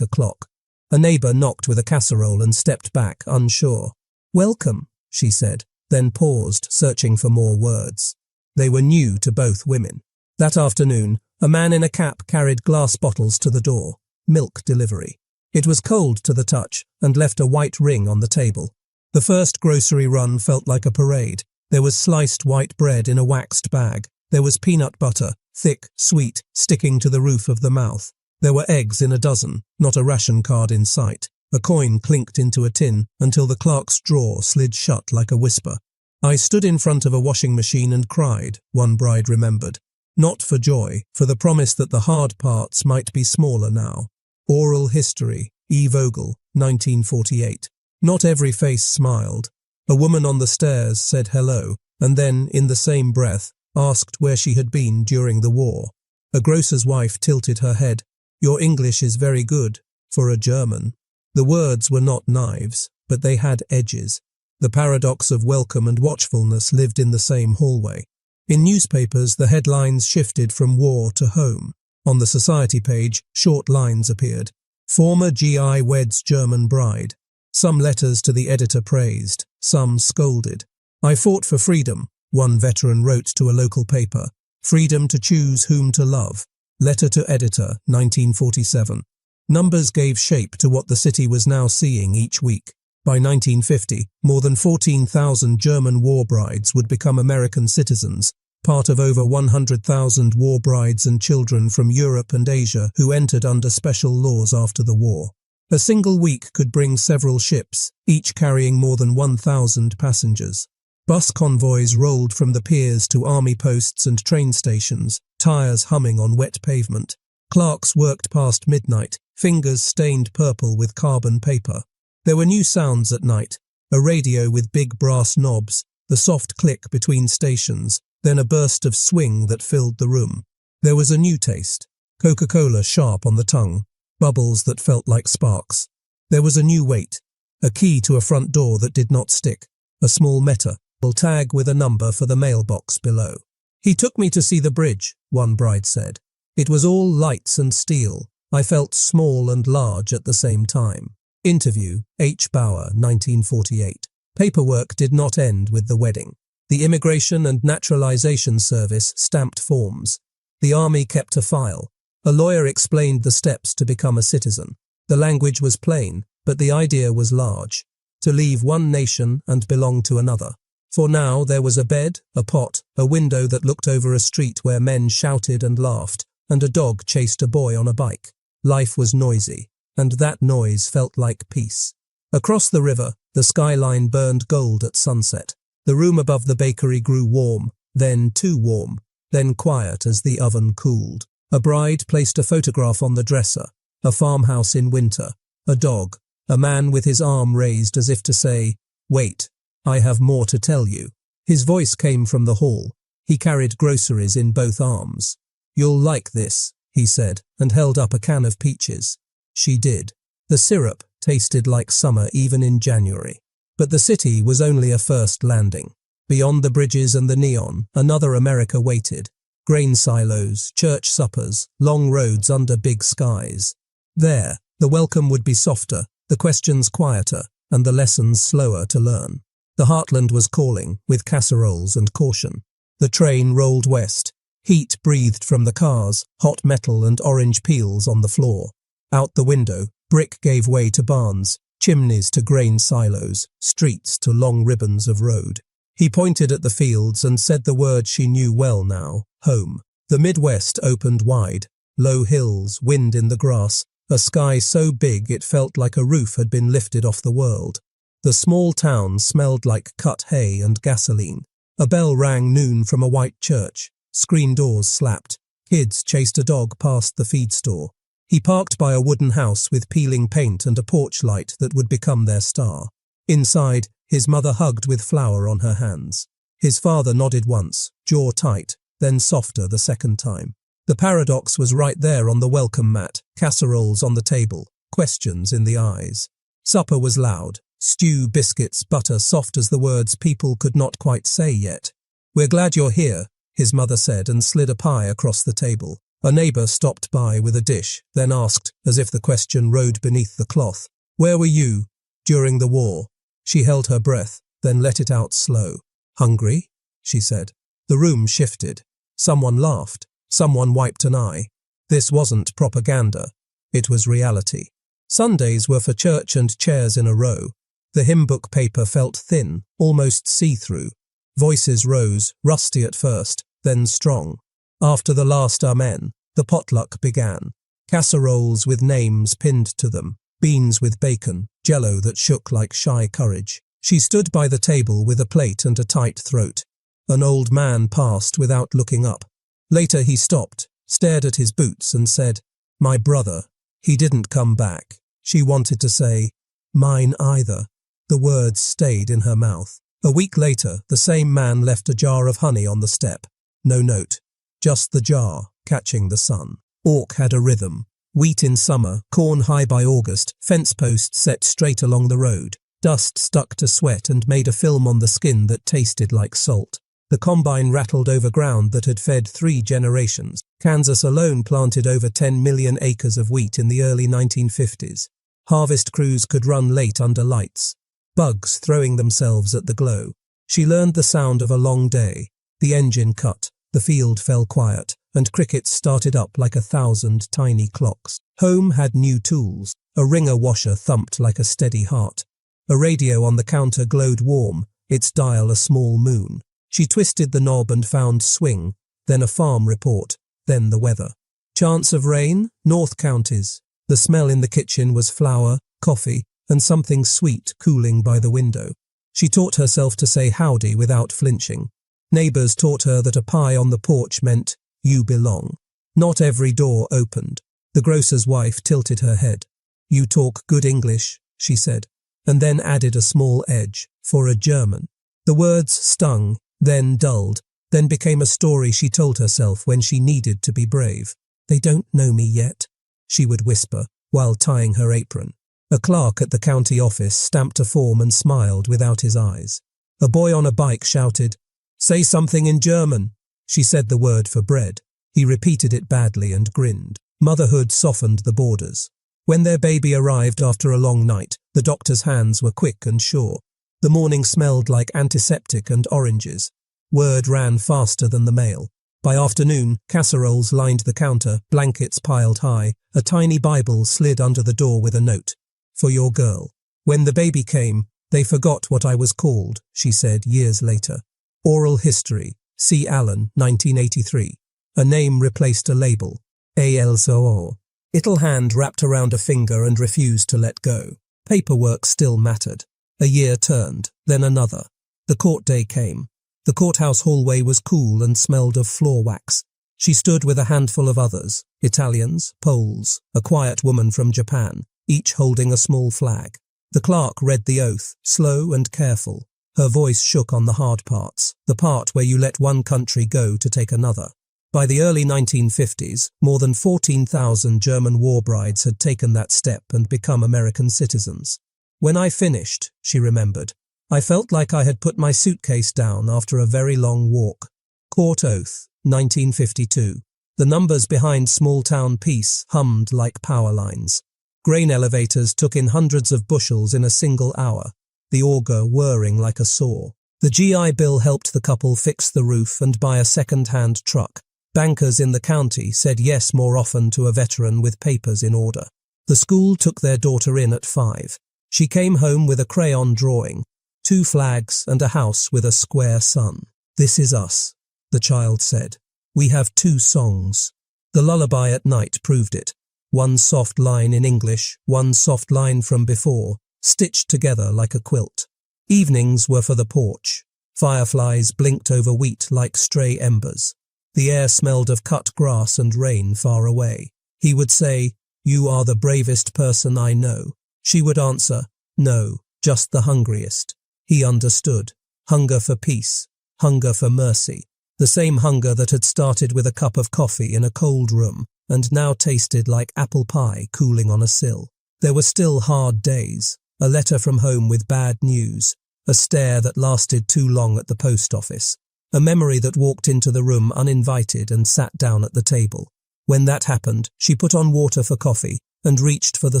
a clock. A neighbour knocked with a casserole and stepped back, unsure. "Welcome," she said, then paused, searching for more words. They were new to both women. That afternoon, a man in a cap carried glass bottles to the door. Milk delivery. It was cold to the touch and left a white ring on the table. The first grocery run felt like a parade. There was sliced white bread in a waxed bag. There was peanut butter, thick, sweet, sticking to the roof of the mouth. There were eggs in a dozen, not a ration card in sight. A coin clinked into a tin until the clerk's drawer slid shut like a whisper. "I stood in front of a washing machine and cried," one bride remembered. Not for joy, for the promise that the hard parts might be smaller now. Oral History, E. Vogel, 1948. Not every face smiled. A woman on the stairs said hello, and then, in the same breath, asked where she had been during the war. A grocer's wife tilted her head. "Your English is very good, for a German." The words were not knives, but they had edges. The paradox of welcome and watchfulness lived in the same hallway. In newspapers, the headlines shifted from war to home. On the society page, short lines appeared. "Former GI weds German bride." Some letters to the editor praised, some scolded. "I fought for freedom," one veteran wrote to a local paper. "Freedom to choose whom to love." Letter to editor, 1947. Numbers gave shape to what the city was now seeing each week. By 1950, more than 14,000 German war brides would become American citizens, part of over 100,000 war brides and children from Europe and Asia who entered under special laws after the war. A single week could bring several ships, each carrying more than 1,000 passengers. Bus convoys rolled from the piers to army posts and train stations, tires humming on wet pavement. Clerks worked past midnight, fingers stained purple with carbon paper. There were new sounds at night, a radio with big brass knobs, the soft click between stations, then a burst of swing that filled the room. There was a new taste, Coca-Cola sharp on the tongue, bubbles that felt like sparks. There was a new weight, a key to a front door that did not stick, a small metal tag with a number for the mailbox below. "He took me to see the bridge," one bride said. "It was all lights and steel. I felt small and large at the same time." Interview, H. Bauer, 1948. Paperwork did not end with the wedding. The Immigration and Naturalization Service stamped forms. The army kept a file. A lawyer explained the steps to become a citizen. The language was plain, but the idea was large. To leave one nation and belong to another. For now there was a bed, a pot, a window that looked over a street where men shouted and laughed, and a dog chased a boy on a bike. Life was noisy, and that noise felt like peace. Across the river, the skyline burned gold at sunset. The room above the bakery grew warm, then too warm, then quiet as the oven cooled. A bride placed a photograph on the dresser, a farmhouse in winter, a dog, a man with his arm raised as if to say, "Wait, I have more to tell you." His voice came from the hall. He carried groceries in both arms. "You'll like this," he said, and held up a can of peaches. She did. The syrup tasted like summer even in January. But the city was only a first landing. Beyond the bridges and the neon, another America waited. Grain silos, church suppers, long roads under big skies. There, the welcome would be softer, the questions quieter, and the lessons slower to learn. The heartland was calling, with casseroles and caution. The train rolled west. Heat breathed from the cars, hot metal and orange peels on the floor. Out the window, brick gave way to barns, chimneys to grain silos, streets to long ribbons of road. He pointed at the fields and said the word she knew well now, home. The Midwest opened wide, low hills, wind in the grass, a sky so big it felt like a roof had been lifted off the world. The small town smelled like cut hay and gasoline. A bell rang noon from a white church. Screen doors slapped. Kids chased a dog past the feed store. He parked by a wooden house with peeling paint and a porch light that would become their star. Inside, his mother hugged with flour on her hands. His father nodded once, jaw tight, then softer the second time. The paradox was right there on the welcome mat, casseroles on the table, questions in the eyes. Supper was loud. Stew, biscuits, butter, soft as the words people could not quite say yet. "We're glad you're here," his mother said and slid a pie across the table. A neighbour stopped by with a dish, then asked, as if the question rode beneath the cloth, "Where were you during the war?" She held her breath, then let it out slow. "Hungry?" she said. The room shifted. Someone laughed. Someone wiped an eye. This wasn't propaganda. It was reality. Sundays were for church and chairs in a row. The hymn book paper felt thin, almost see-through. Voices rose, rusty at first, then strong. After the last amen, the potluck began. Casseroles with names pinned to them, beans with bacon, jello that shook like shy courage. She stood by the table with a plate and a tight throat. An old man passed without looking up. Later he stopped, stared at his boots and said, "My brother. He didn't come back." She wanted to say, "Mine either." The words stayed in her mouth. A week later, the same man left a jar of honey on the step. No note. Just the jar, catching the sun. Ork had a rhythm. Wheat in summer, corn high by August, fence posts set straight along the road. Dust stuck to sweat and made a film on the skin that tasted like salt. The combine rattled over ground that had fed 3 generations. Kansas alone planted over 10 million acres of wheat in the early 1950s. Harvest crews could run late under lights. Bugs throwing themselves at the glow. She learned the sound of a long day. The engine cut, the field fell quiet, and crickets started up like 1,000 tiny clocks. Home had new tools. A wringer washer thumped like a steady heart. A radio on the counter glowed warm, its dial a small moon. She twisted the knob and found swing, then a farm report, then the weather. Chance of rain? North counties. The smell in the kitchen was flour, coffee, and something sweet cooling by the window. She taught herself to say howdy without flinching. Neighbours taught her that a pie on the porch meant, "You belong." Not every door opened. The grocer's wife tilted her head. "You talk good English," she said, and then added a small edge, "for a German." The words stung, then dulled, then became a story she told herself when she needed to be brave. "They don't know me yet," she would whisper, while tying her apron. A clerk at the county office stamped a form and smiled without his eyes. A boy on a bike shouted, "Say something in German." She said the word for bread. He repeated it badly and grinned. Motherhood softened the borders. When their baby arrived after a long night, the doctor's hands were quick and sure. The morning smelled like antiseptic and oranges. Word ran faster than the mail. By afternoon, casseroles lined the counter, blankets piled high. A tiny Bible slid under the door with a note. "For your girl." When the baby came, "They forgot what I was called," she said years later. Oral history. C. Allen, 1983. A name replaced a label. A.L.S.O.O. Little hand wrapped around a finger and refused to let go. Paperwork still mattered. A year turned, then another. The court day came. The courthouse hallway was cool and smelled of floor wax. She stood with a handful of others, Italians, Poles, a quiet woman from Japan, each holding a small flag. The clerk read the oath, slow and careful. Her voice shook on the hard parts, the part where you let one country go to take another. By the early 1950s, more than 14,000 German war brides had taken that step and become American citizens. "When I finished," she remembered, "I felt like I had put my suitcase down after a very long walk." Court oath, 1952. The numbers behind small-town peace hummed like power lines. Grain elevators took in hundreds of bushels in a single hour, the auger whirring like a saw. The GI Bill helped the couple fix the roof and buy a second-hand truck. Bankers in the county said yes more often to a veteran with papers in order. The school took their daughter in at 5. She came home with a crayon drawing, 2 flags and a house with a square sun. "This is us," the child said. "We have 2 songs." The lullaby at night proved it. 1 soft line in English, 1 soft line from before, stitched together like a quilt. Evenings were for the porch. Fireflies blinked over wheat like stray embers. The air smelled of cut grass and rain far away. He would say, "You are the bravest person I know." She would answer, "No, just the hungriest." He understood. Hunger for peace, hunger for mercy. The same hunger that had started with a cup of coffee in a cold room and now tasted like apple pie cooling on a sill. There were still hard days, a letter from home with bad news, a stare that lasted too long at the post office, a memory that walked into the room uninvited and sat down at the table. When that happened, she put on water for coffee and reached for the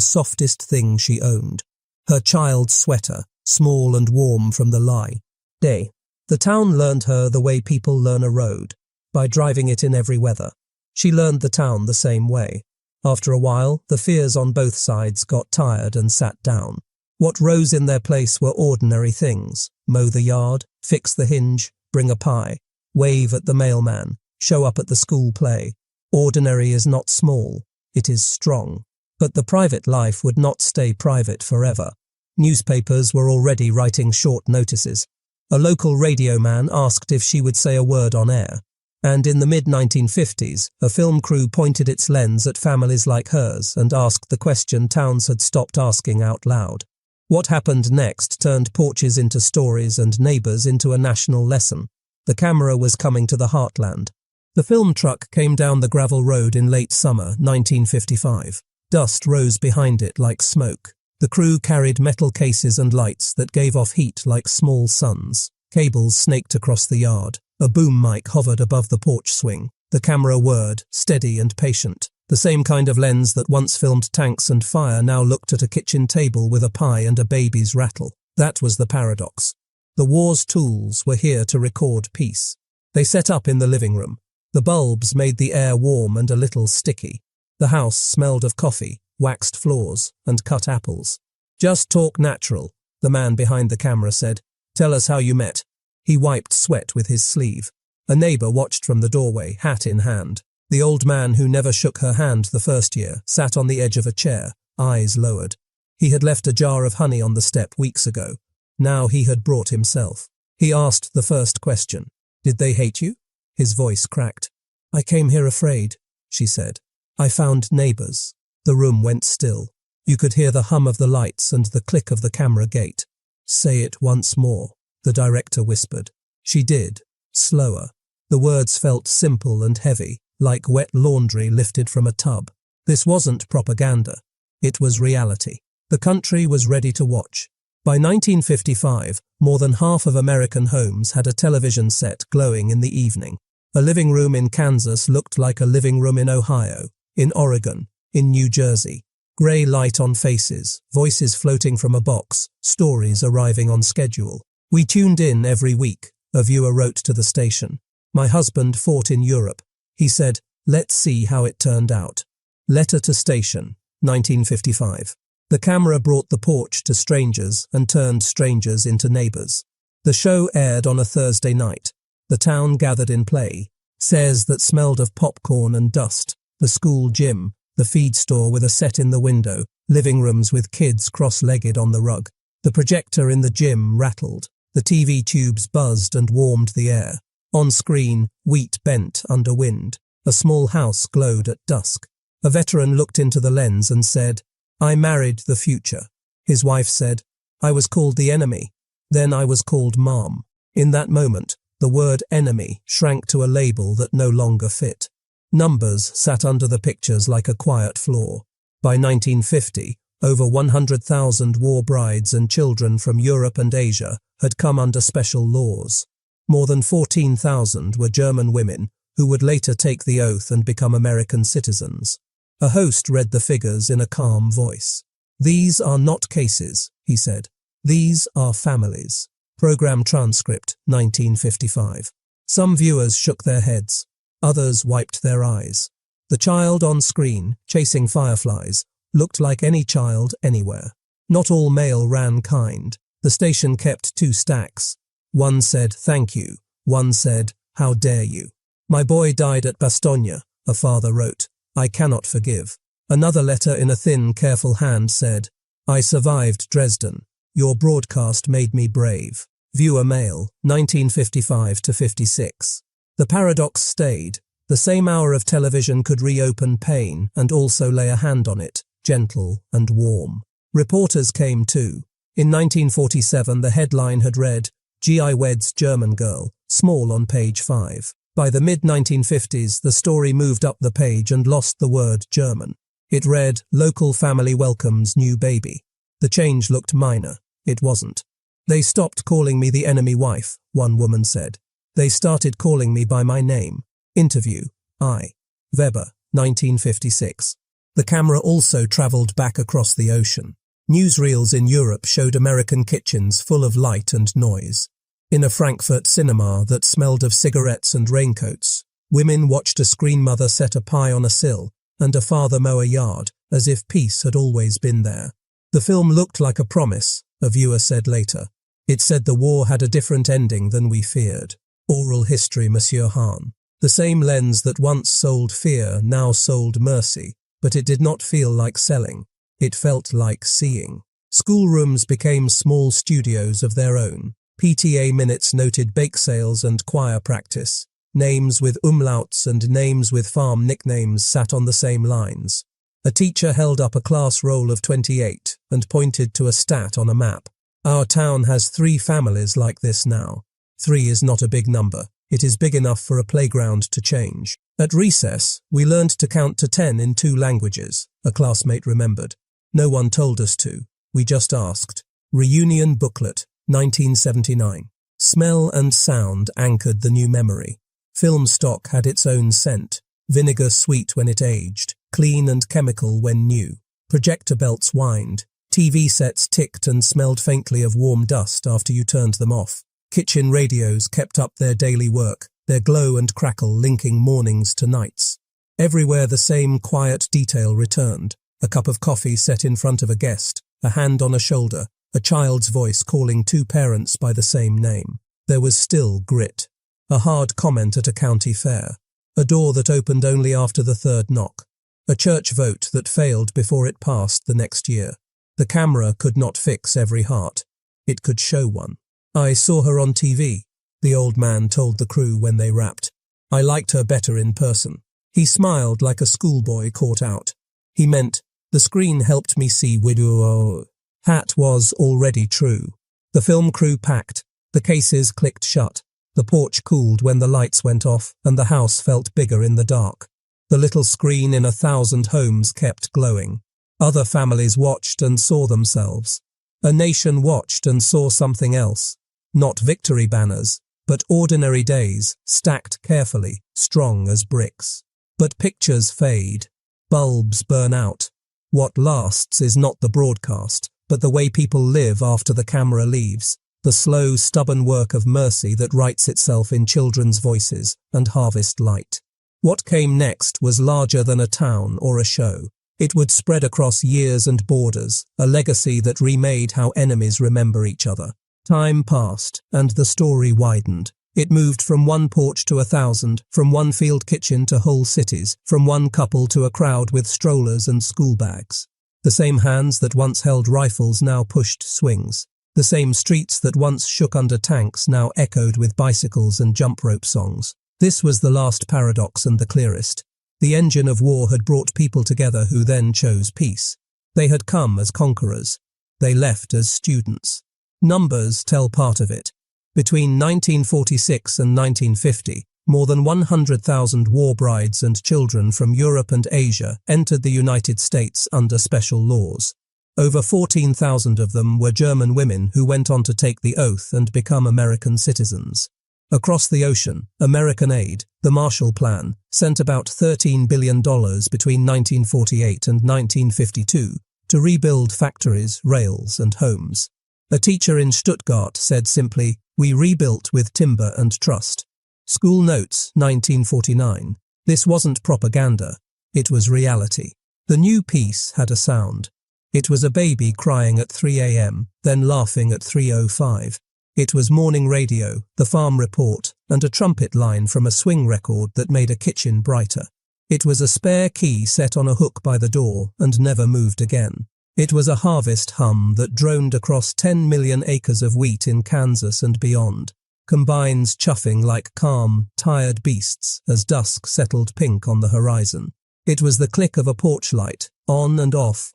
softest thing she owned. Her child's sweater, small and warm from the lie. Day. The town learned her the way people learn a road, by driving it in every weather. She learned the town the same way. After a while, the fears on both sides got tired and sat down. What rose in their place were ordinary things: mow the yard, fix the hinge, bring a pie, wave at the mailman, show up at the school play. Ordinary is not small, it is strong. But the private life would not stay private forever. Newspapers were already writing short notices. A local radio man asked if she would say a word on air. And in the mid-1950s, a film crew pointed its lens at families like hers and asked the question towns had stopped asking out loud. What happened next turned porches into stories and neighbours into a national lesson. The camera was coming to the heartland. The film truck came down the gravel road in late summer 1955. Dust rose behind it like smoke. The crew carried metal cases and lights that gave off heat like small suns. Cables snaked across the yard. A boom mic hovered above the porch swing. The camera whirred, steady and patient. The same kind of lens that once filmed tanks and fire now looked at a kitchen table with a pie and a baby's rattle. That was the paradox. The war's tools were here to record peace. They set up in the living room. The bulbs made the air warm and a little sticky. The house smelled of coffee, waxed floors, and cut apples. "Just talk natural," the man behind the camera said. "Tell us how you met." He wiped sweat with his sleeve. A neighbour watched from the doorway, hat in hand. The old man who never shook her hand the first year sat on the edge of a chair, eyes lowered. He had left a jar of honey on the step weeks ago. Now he had brought himself. He asked the first question. "Did they hate you?" His voice cracked. "I came here afraid," she said. "I found neighbours." The room went still. You could hear the hum of the lights and the click of the camera gate. "Say it once more," the director whispered. She did, slower. The words felt simple and heavy, like wet laundry lifted from a tub. This wasn't propaganda. It was reality. The country was ready to watch. By 1955, more than half of American homes had a television set glowing in the evening. A living room in Kansas looked like a living room in Ohio, in Oregon, in New Jersey. Grey light on faces, voices floating from a box, stories arriving on schedule. "We tuned in every week," a viewer wrote to the station. "My husband fought in Europe. He said, 'Let's see how it turned out.'" Letter to station, 1955. The camera brought the porch to strangers and turned strangers into neighbours. The show aired on a Thursday night. The town gathered in play. Says that smelled of popcorn and dust. The school gym, the feed store with a set in the window, living rooms with kids cross-legged on the rug. The projector in the gym rattled. The TV tubes buzzed and warmed the air. On screen, wheat bent under wind. A small house glowed at dusk. A veteran looked into the lens and said, "I married the future." His wife said, "I was called the enemy. Then I was called Mom." In that moment, the word enemy shrank to a label that no longer fit. Numbers sat under the pictures like a quiet floor. By 1950, over 100,000 war brides and children from Europe and Asia had come under special laws. More than 14,000 were German women who would later take the oath and become American citizens. A host read the figures in a calm voice. "These are not cases," he said. "These are families." Program transcript, 1955. Some viewers shook their heads. Others wiped their eyes. The child on screen, chasing fireflies, looked like any child anywhere. Not all male ran kind. The station kept 2 stacks. One said, "Thank you." One said, "How dare you." "My boy died at Bastogne," a father wrote. "I cannot forgive." Another letter in a thin, careful hand said, "I survived Dresden. Your broadcast made me brave." Viewer mail, 1955–56. The paradox stayed. The same hour of television could reopen pain and also lay a hand on it, gentle and warm. Reporters came too. In 1947, the headline had read, "GI weds German girl," small on page 5. By the mid-1950s, the story moved up the page and lost the word German. It read, "Local family welcomes new baby." The change looked minor. It wasn't. "They stopped calling me the enemy wife," one woman said. "They started calling me by my name." Interview, I. Weber, 1956. The camera also travelled back across the ocean. Newsreels in Europe showed American kitchens full of light and noise. In a Frankfurt cinema that smelled of cigarettes and raincoats, women watched a screen mother set a pie on a sill and a father mow a yard, as if peace had always been there. "The film looked like a promise," a viewer said later. "It said the war had a different ending than we feared." Oral history, Monsieur Hahn. The same lens that once sold fear now sold mercy, but it did not feel like selling. It felt like seeing. Schoolrooms became small studios of their own. PTA minutes noted bake sales and choir practice. Names with umlauts and names with farm nicknames sat on the same lines. A teacher held up a class roll of 28 and pointed to a stat on a map. "Our town has 3 families like this now." 3 is not a big number. It is big enough for a playground to change. "At recess, we learned to count to 10 in 2 languages, a classmate remembered. "No one told us to. We just asked." Reunion booklet, 1979. Smell and sound anchored the new memory. Film stock had its own scent. Vinegar sweet when it aged, clean and chemical when new. Projector belts whined. TV sets ticked and smelled faintly of warm dust after you turned them off. Kitchen radios kept up their daily work, their glow and crackle linking mornings to nights. Everywhere the same quiet detail returned. A cup of coffee set in front of a guest, a hand on a shoulder, a child's voice calling 2 parents by the same name. There was still grit. A hard comment at a county fair. A door that opened only after the 3rd knock. A church vote that failed before it passed the next year. The camera could not fix every heart. It could show one. "I saw her on TV," the old man told the crew when they wrapped. "I liked her better in person." He smiled like a schoolboy caught out. He meant, "The screen helped me see WWII." Hat was already true. The film crew packed. The cases clicked shut. The porch cooled when the lights went off, and the house felt bigger in the dark. The little screen in 1,000 homes kept glowing. Other families watched and saw themselves. A nation watched and saw something else. Not victory banners, but ordinary days, stacked carefully, strong as bricks. But pictures fade. Bulbs burn out. What lasts is not the broadcast, but the way people live after the camera leaves. The slow, stubborn work of mercy that writes itself in children's voices and harvest light. What came next was larger than a town or a show. It would spread across years and borders, a legacy that remade how enemies remember each other. Time passed, and the story widened. It moved from one porch to 1,000, from one field kitchen to whole cities, from one couple to a crowd with strollers and school bags. The same hands that once held rifles now pushed swings. The same streets that once shook under tanks now echoed with bicycles and jump rope songs. This was the last paradox and the clearest. The engine of war had brought people together who then chose peace. They had come as conquerors. They left as students. Numbers tell part of it. Between 1946 and 1950, more than 100,000 war brides and children from Europe and Asia entered the United States under special laws. Over 14,000 of them were German women who went on to take the oath and become American citizens. Across the ocean, American aid, the Marshall Plan, sent about $13 billion between 1948 and 1952 to rebuild factories, rails, and homes. A teacher in Stuttgart said simply, "We rebuilt with timber and trust." School Notes, 1949. This wasn't propaganda. It was reality. The new piece had a sound. It was a baby crying at 3 a.m., then laughing at 3:05. It was morning radio, the farm report, and a trumpet line from a swing record that made a kitchen brighter. It was a spare key set on a hook by the door and never moved again. It was a harvest hum that droned across 10 million acres of wheat in Kansas and beyond, combines chuffing like calm, tired beasts as dusk settled pink on the horizon. It was the click of a porch light, on and off,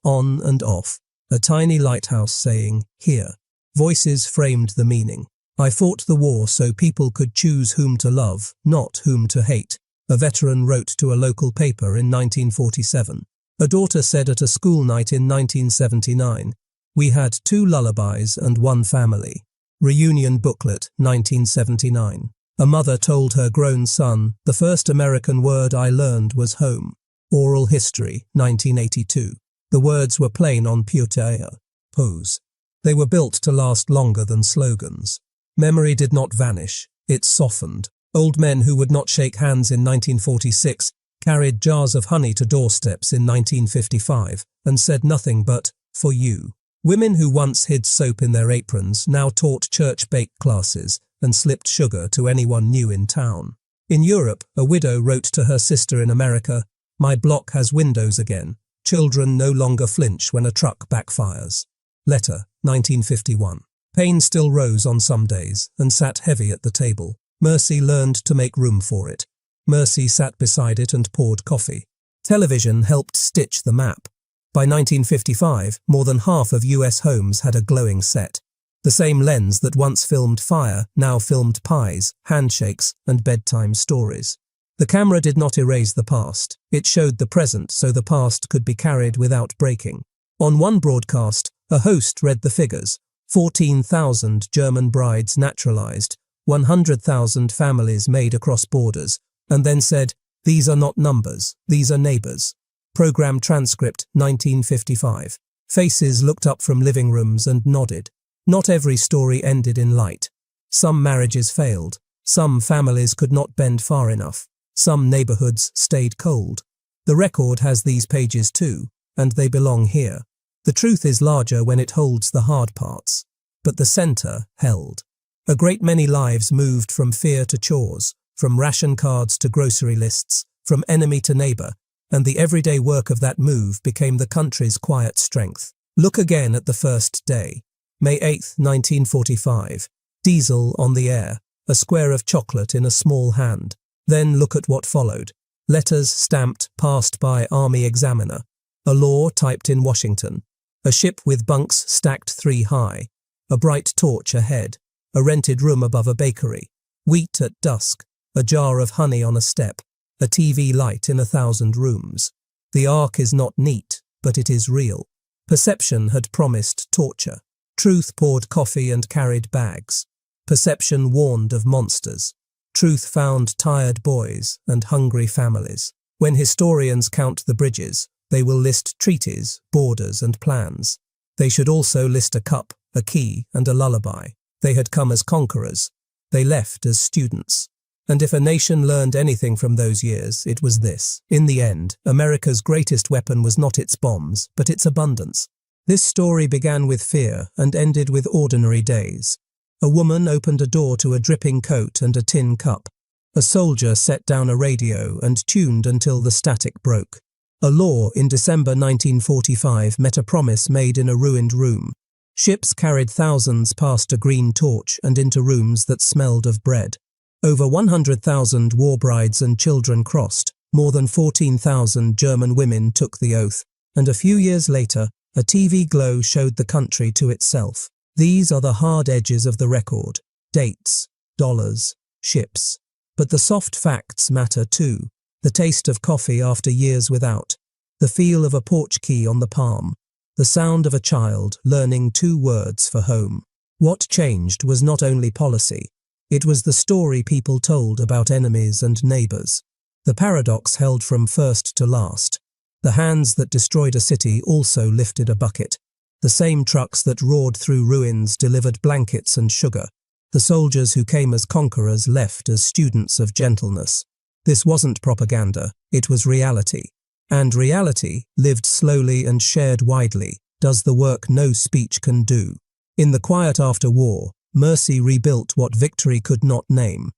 a tiny lighthouse saying, "Here." Voices framed the meaning. I fought the war so people could choose whom to love, not whom to hate, a veteran wrote to a local paper in 1947. A daughter said at a school night in 1979, "We had 2 lullabies and 1 family." Reunion booklet, 1979. A mother told her grown son, "The first American word I learned was home." Oral history, 1982. The words were plain on POWs. They were built to last longer than slogans. Memory did not vanish, it softened. Old men who would not shake hands in 1946 carried jars of honey to doorsteps in 1955 and said nothing but, "For you." Women who once hid soap in their aprons now taught church bake classes and slipped sugar to anyone new in town. In Europe, a widow wrote to her sister in America, "My block has windows again. Children no longer flinch when a truck backfires." Letter, 1951. Pain still rose on some days and sat heavy at the table. Mercy learned to make room for it. Mercy sat beside it and poured coffee. Television helped stitch the map. By 1955, more than half of US homes had a glowing set. The same lens that once filmed fire now filmed pies, handshakes, and bedtime stories. The camera did not erase the past. It showed the present so the past could be carried without breaking. On one broadcast, a host read the figures. 14,000 German brides naturalized, 100,000 families made across borders, and then said, "These are not numbers, these are neighbors." Program transcript, 1955. Faces looked up from living rooms and nodded. Not every story ended in light. Some marriages failed. Some families could not bend far enough. Some neighborhoods stayed cold. The record has these pages too, and they belong here. The truth is larger when it holds the hard parts. But the center held. A great many lives moved from fear to chores, from ration cards to grocery lists, from enemy to neighbor, and the everyday work of that move became the country's quiet strength. Look again at the first day. May 8, 1945. Diesel on the air, a square of chocolate in a small hand. Then look at what followed. Letters stamped, passed by Army examiner. A law typed in Washington. A ship with bunks stacked 3 high. A bright torch ahead. A rented room above a bakery. Wheat at dusk. A jar of honey on a step. A TV light in 1,000 rooms. The arc is not neat, but it is real. Perception had promised torture. Truth poured coffee and carried bags. Perception warned of monsters. Truth found tired boys and hungry families. When historians count the bridges, they will list treaties, borders, and plans. They should also list a cup, a key, and a lullaby. They had come as conquerors. They left as students. And if a nation learned anything from those years, it was this. In the end, America's greatest weapon was not its bombs, but its abundance. This story began with fear and ended with ordinary days. A woman opened a door to a dripping coat and a tin cup. A soldier set down a radio and tuned until the static broke. A law in December 1945 met a promise made in a ruined room. Ships carried thousands past a green torch and into rooms that smelled of bread. Over 100,000 war brides and children crossed, more than 14,000 German women took the oath, and a few years later, a TV glow showed the country to itself. These are the hard edges of the record. Dates, dollars, ships. But the soft facts matter too. The taste of coffee after years without. The feel of a porch key on the palm. The sound of a child learning 2 words for home. What changed was not only policy. It was the story people told about enemies and neighbors. The paradox held from first to last. The hands that destroyed a city also lifted a bucket. The same trucks that roared through ruins delivered blankets and sugar. The soldiers who came as conquerors left as students of gentleness. This wasn't propaganda, it was reality. And reality, lived slowly and shared widely, does the work no speech can do. In the quiet after war, mercy rebuilt what victory could not name.